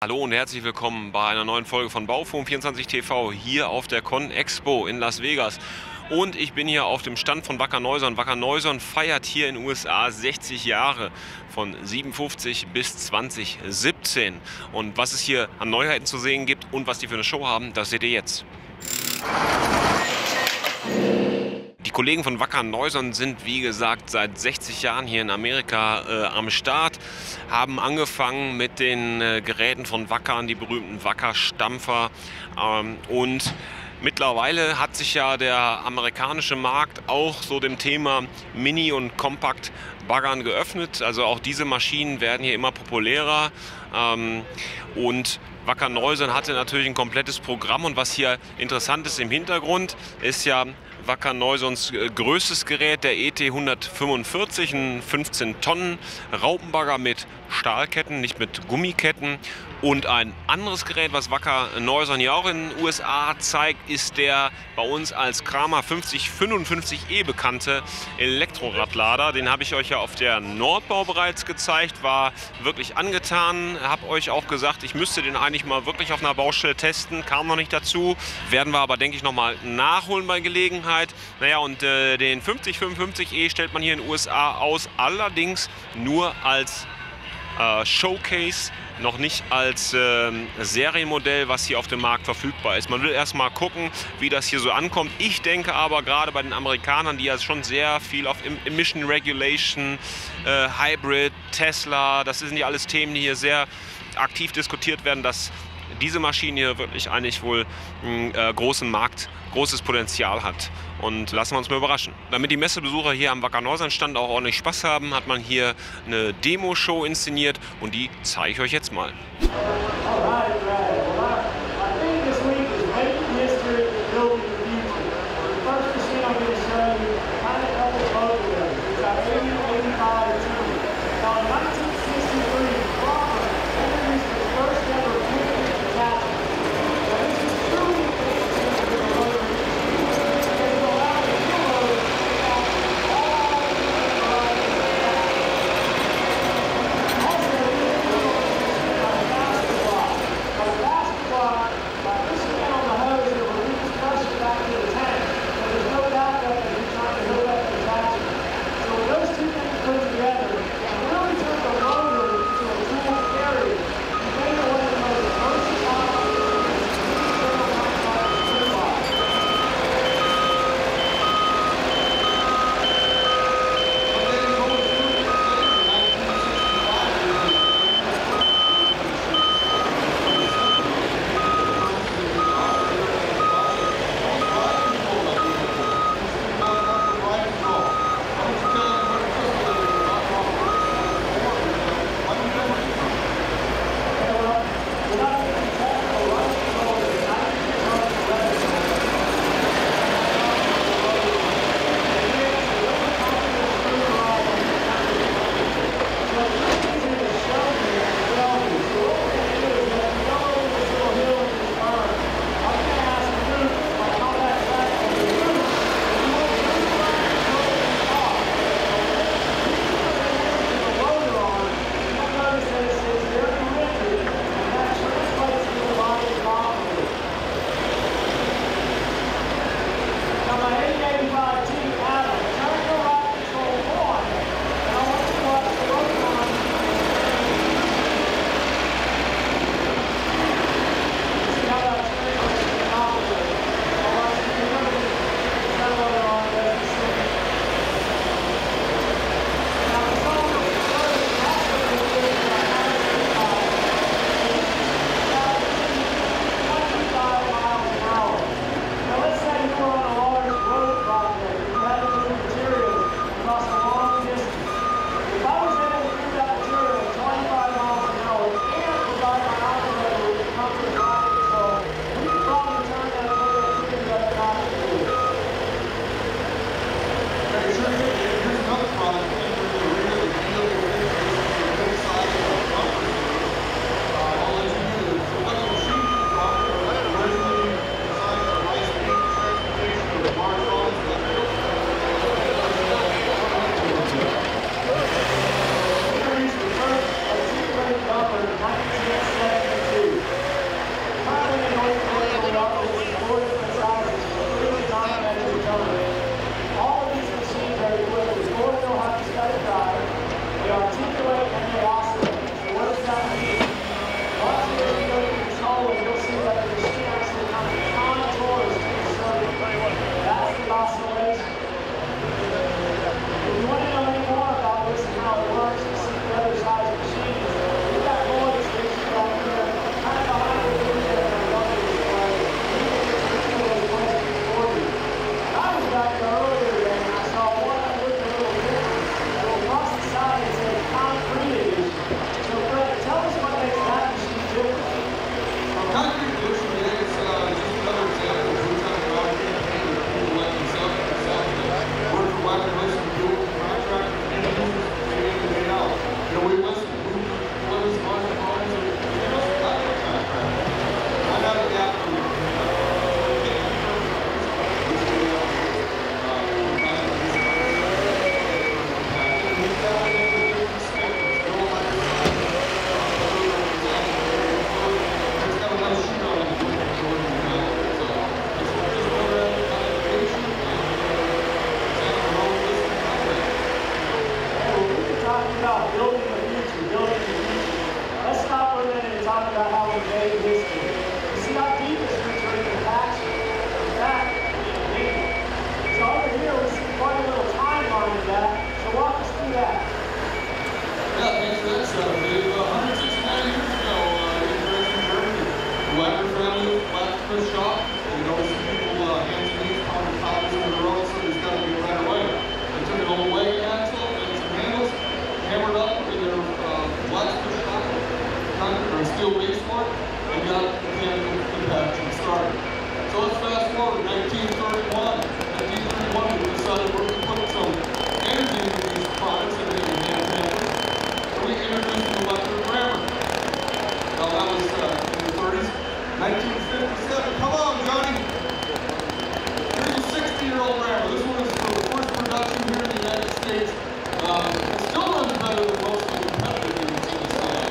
Hallo und herzlich willkommen bei einer neuen Folge von Baufunk24 TV hier auf der CONEXPO in Las Vegas. Und ich bin hier auf dem Stand von Wacker Neuson. Wacker Neuson feiert hier in den USA 60 Jahre von 57 bis 2017. Und was es hier an Neuheiten zu sehen gibt und was die für eine Show haben, das seht ihr jetzt. Die Kollegen von Wacker Neuson sind, wie gesagt, seit 60 Jahren hier in Amerika am Start, haben angefangen mit den Geräten von Wacker, die berühmten Wacker-Stampfer, und mittlerweile hat sich ja der amerikanische Markt auch so dem Thema Mini- und Kompakt-Baggern geöffnet. Also auch diese Maschinen werden hier immer populärer, und Wacker Neuson hatte natürlich ein komplettes Programm, und was hier interessant ist im Hintergrund, ist ja Wacker Neusons größtes Gerät, der ET 145, ein 15 Tonnen Raupenbagger mit Stahlketten, nicht mit Gummiketten. Und ein anderes Gerät, was Wacker Neuson hier auch in den USA zeigt, ist der bei uns als Kramer 5055E bekannte Elektroradlader. Den habe ich euch ja auf der Nordbau bereits gezeigt, war wirklich angetan, habe euch auch gesagt, ich müsste den eigentlich mal wirklich auf einer Baustelle testen, kam noch nicht dazu, werden wir aber, denke ich, nochmal nachholen bei Gelegenheit. Naja, und den 5055E stellt man hier in den USA aus, allerdings nur als Showcase, noch nicht als Serienmodell, was hier auf dem Markt verfügbar ist. Man will erstmal gucken, wie das hier so ankommt. Ich denke aber gerade bei den Amerikanern, die ja schon sehr viel auf Emission Regulation, Hybrid, Tesla, das sind ja alles Themen, die hier sehr aktiv diskutiert werden, dass diese Maschine hier wirklich eigentlich wohl einen großes Potenzial hat. Und lassen wir uns mal überraschen. Damit die Messebesucher hier am Wacker Neuson Stand auch ordentlich Spaß haben, hat man hier eine Demo-Show inszeniert, und die zeige ich euch jetzt mal. Wacker family, Wacker shop. You know, some people hands and knees, pounding copies on the road, so there's got to be right away. They took an old wagon axle and some handles, hammered up in their blacksmith shop, concrete or steel base for it, and got mechanical compaction started. So let's fast forward, 1931. 1931, we decided we're going to put some energy into these products and make them hand hammers. So we introduced the electric rammer. Now that was in the 30s. 1957, come on Johnny! Here's a 60-year-old rammer. This one is the first production here in the United States. It still runs better than most of the competitive units in this land.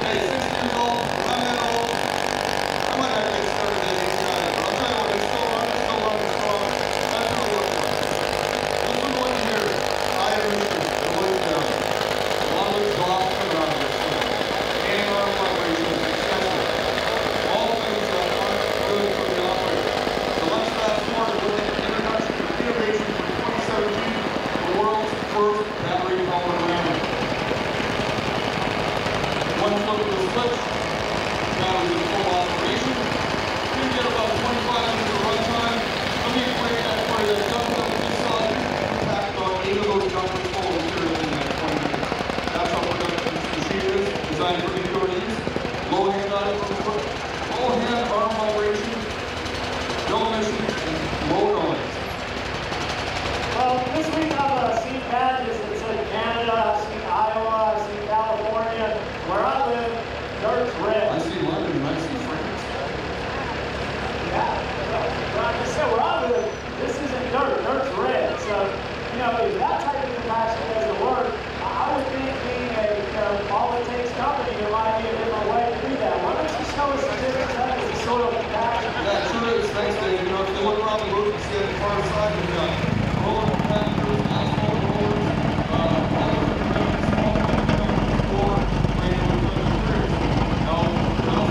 Hey, 60 years old, I'm that old. I might not get started at 89, but I'll tell you what, it's still running strong. That's what it looks like. This one one here, high emission, the wood down. Along with exhaust coming out of this thing. And arm vibration, etc. All things that aren't good for the operator. So let's fast forward and look at the introduction of innovation from 2017, the world's first battery-powered rammer. One flip of the switch, now is in full operation. You get about 25 minutes of runtime. Let me equate that for you. That dump that we just saw, you packed on 8 of those dumpers full of material in that 20 minutes. That's how productive this machine is, designed for indoor use. Low hand on it from the foot. Low hand arm vibration, no emission, and low noise. Well, this week I've seen badges that say Canada, I've seen Iowa, I've seen California. Where I live, dirt's red. I see London and I see France. Yeah, but I just said where I live, this isn't dirt, dirt's red. So, you know, if that type of compaction doesn't work, I would think being a, all it takes company, there might be a different way to do that. Why don't you show us the different types of soil compaction? Yeah, it sure is. Thanks, Dave. You know, if you look around the roof, you see on the far side, we've got roller compactors, asphalt rollers, small compactors, floor, manual materials. Now,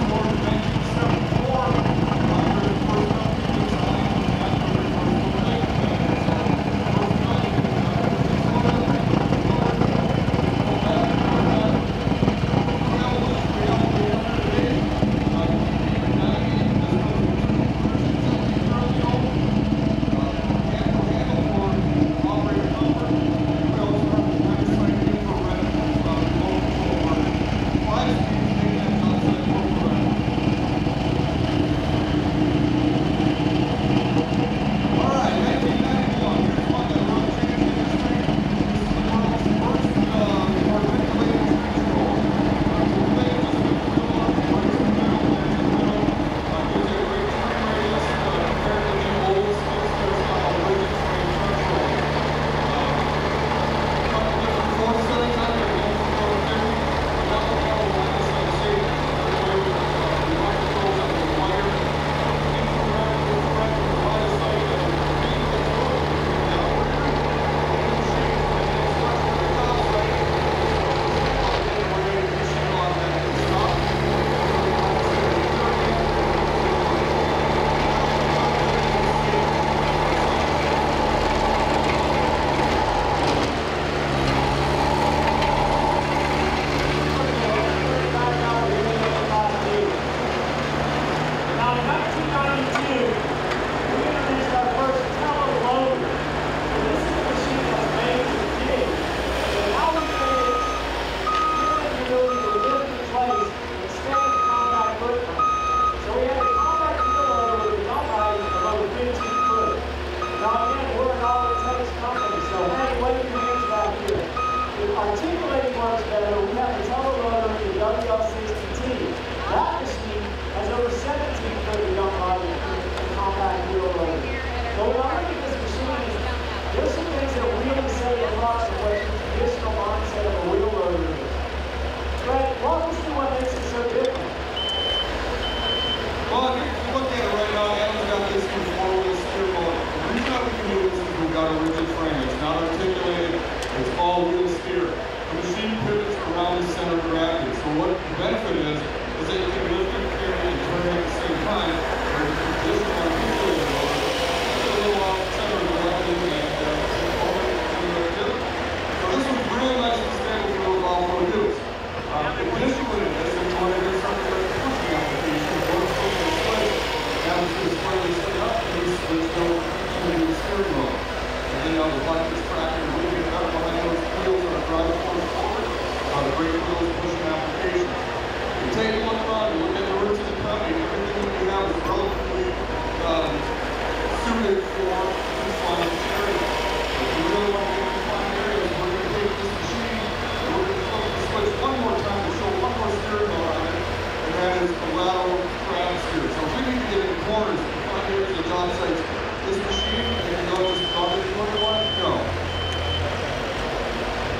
that is a lateral grabs here. So if we need to get in corners, find areas of job sites, this machine, they can go just about anywhere you want to go.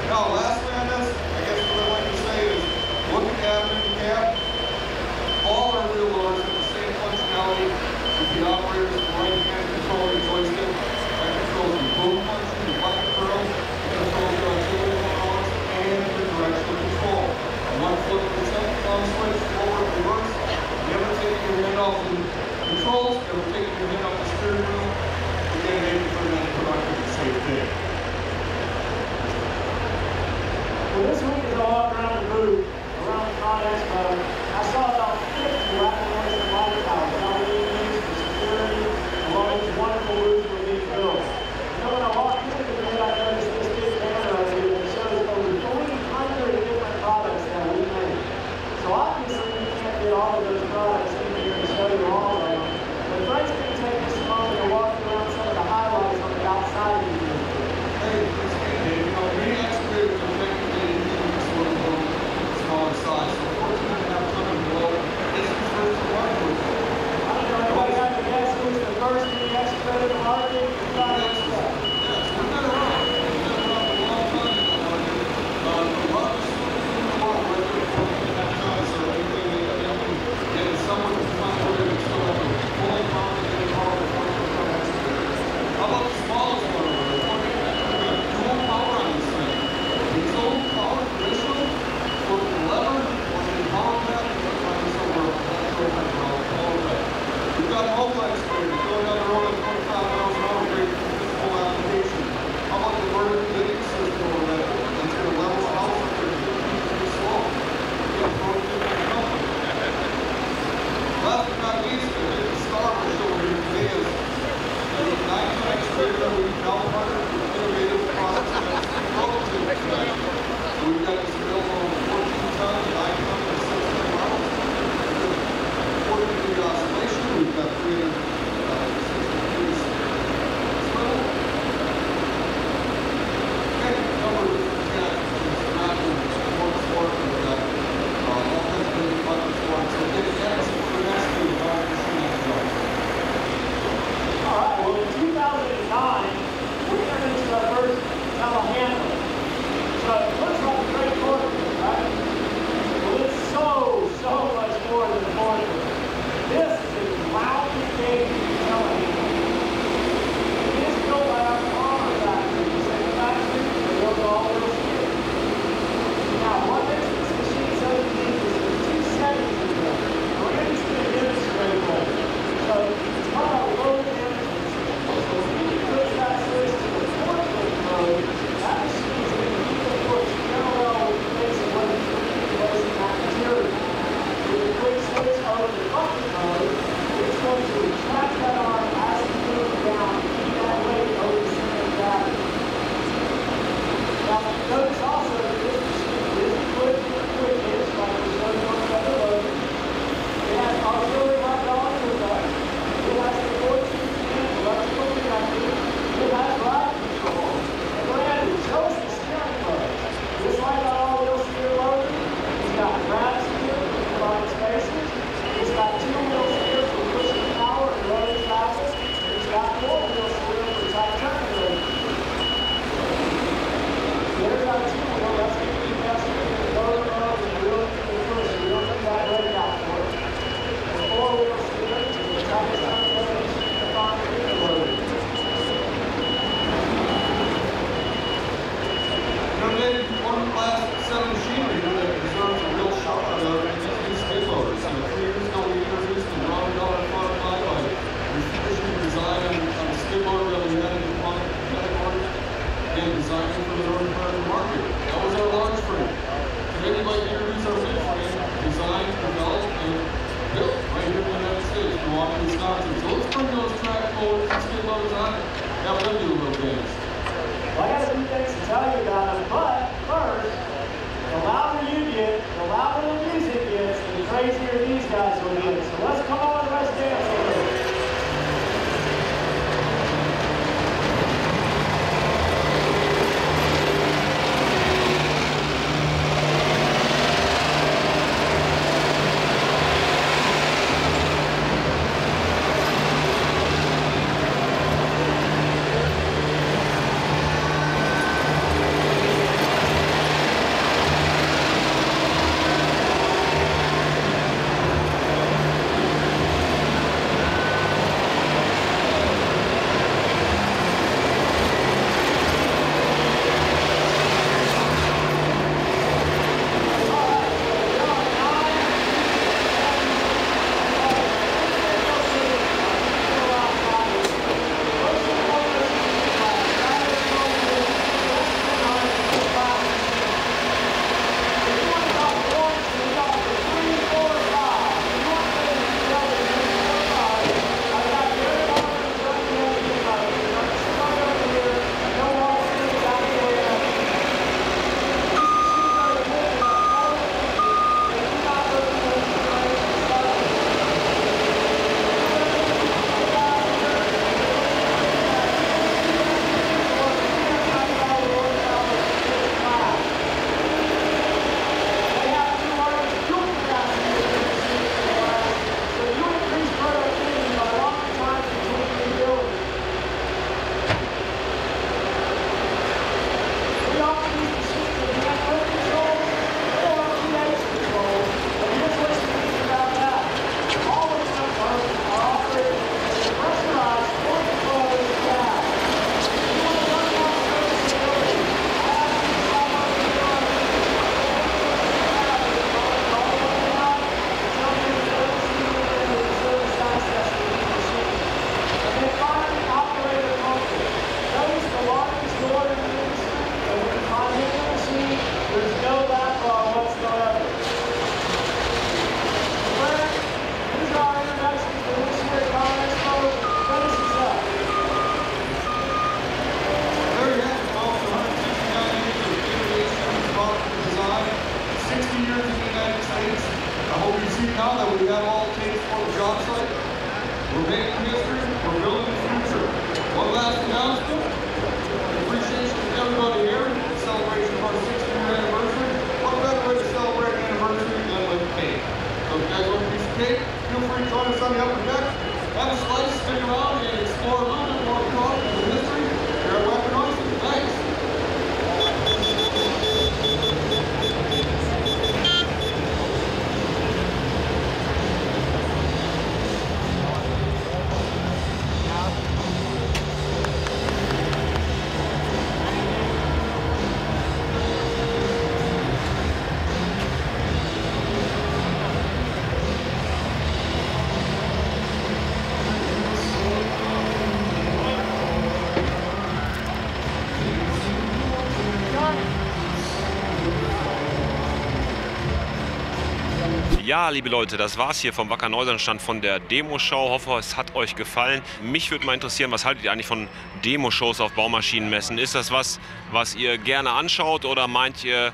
Now, lastly on this, I guess what I'd like to say is, look at cabin and cab. All our wheel loaders have the same functionality with the operator's right hand controlling the joystick. That controls the boom function, the button curl, it controls the auxiliary controls, and the directional control. One flip of the thumb switch, forward, reverse. Never taking your hand off the controls, never taking your hand off the steering wheel. Again, maybe for an productive and safe day. Well, this week as I walked around the booth, around the ConExpo, I saw about 50 WACKER NEUSON light towers that were being used for security, along with these wonderful roofs were being built. You know, when I walked into the booth, I noticed this big banner over here that shows over 300 different products that we make. So obviously, we can't get all of those products in here and show you all of them. But Frank's going to take just a moment to walk around some of the highlights on the outside of the booth. Hey, you know, many excavators are technically this sort of smaller size. So 14.5 ton and below, this is first to market. I don't know, anybody have to guess who's the first in the excavator to market? Yes, we've been around. We've been around for a long time in the market. The largest in the world right there, 14.5 tons. So anything that you can get in someone to find where they can still have a fully complicated power of 14-ton excavator. How about the smallest one over there? Dual power on this thing. Diesel power, traditional, with lever, or the power pack, and we're running this over electro-hydraulic power pack. We've got multi-excavators going down the road at 25 miles an hour great for physical application. How about the vertical lift system over there? That's going to level the house up there, pretty slow. We've got productivity and comfort. Last but not least, I think the star of our show here today is the 9-ton excavator we now partner with innovative products that's prototype tonight. So we've got this available on 14-ton, 9-ton, and 6-ton models. 4-degree oscillation, we've got 360-degree swivel. And a number of different attachments, not only support sport, we've got all kinds of different buttons for it. So get next for the next thing, Baugeräte von Wacker. All right, well, in 2009, we introduced our first telehandler. So it looks like a great forklift, right? Well, it's so much more than a forklift. This is a ground-based telehandler. It is built by our farmer factory, the same factory that builds all those here. Now, what makes this machine so unique is there's two settings in there. Randy's going to demonstrate that. So it's called a low management system. So when you put that switch to the forklift mode, that machine is going to keep the foot parallel with the face of what it's placing that material. With a quick switch over the bucket mode, it's going to retract that arm as you move it down and keep that weight over the center of gravity. Now, notice also that this machine is equipped with a quick hitch, like we showed you on the other loader. It has auxiliary hydraulic hookup. It has the 14-pin electrical connector. It has ride control. And Randy, show us the steering mode. Just like our all-wheel steer loader, it's got grab steer for combined spaces. It's got two-wheel steer for pushing power and loading traffic. It's got four-wheel steer for tight turning radius. There's our two-wheel. That's going to be best for the loader mode and the wheel to the push. We don't need that brake out for it. The four-wheel steer to the tight turning radius and the concrete loader. Innovative one-class set machinery here that deserves a real shout out is these skid loaders. 3 years ago we introduced the $1 product line by refurbishing the design on the skid loader that we had in the product category and designing for the northern part of the market. That was our large frame. Today we'd like to introduce our mid frame, designed, developed, and built right here in the United States, Milwaukee, Wisconsin. So let's bring those track loaders and skid loaders on and have them do a little dance. Well, I got a few things to tell you about them, but first, the louder you get, the louder the music gets, the crazier these guys will get. So let's come on and let's dance a little. We're making history. We're building the future. One last announcement. Appreciation to everybody here in celebration of our 60th anniversary. What better way to celebrate an anniversary than with cake? So if you guys want a piece of cake, feel free to join us on the upper deck. Have a slice, stick around, and explore a little bit more of the history here at Wacker Neuson. Thanks. Ja, liebe Leute, das war's hier vom Wacker Neuson Stand von der Demoshow. Hoffe, es hat euch gefallen. Mich würde mal interessieren, was haltet ihr eigentlich von Demoshows auf Baumaschinenmessen? Ist das was ihr gerne anschaut oder meint ihr,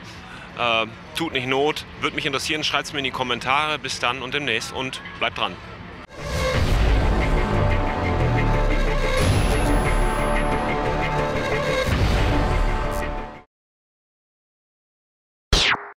tut nicht Not? Würde mich interessieren, schreibt es mir in die Kommentare. Bis dann und demnächst und bleibt dran.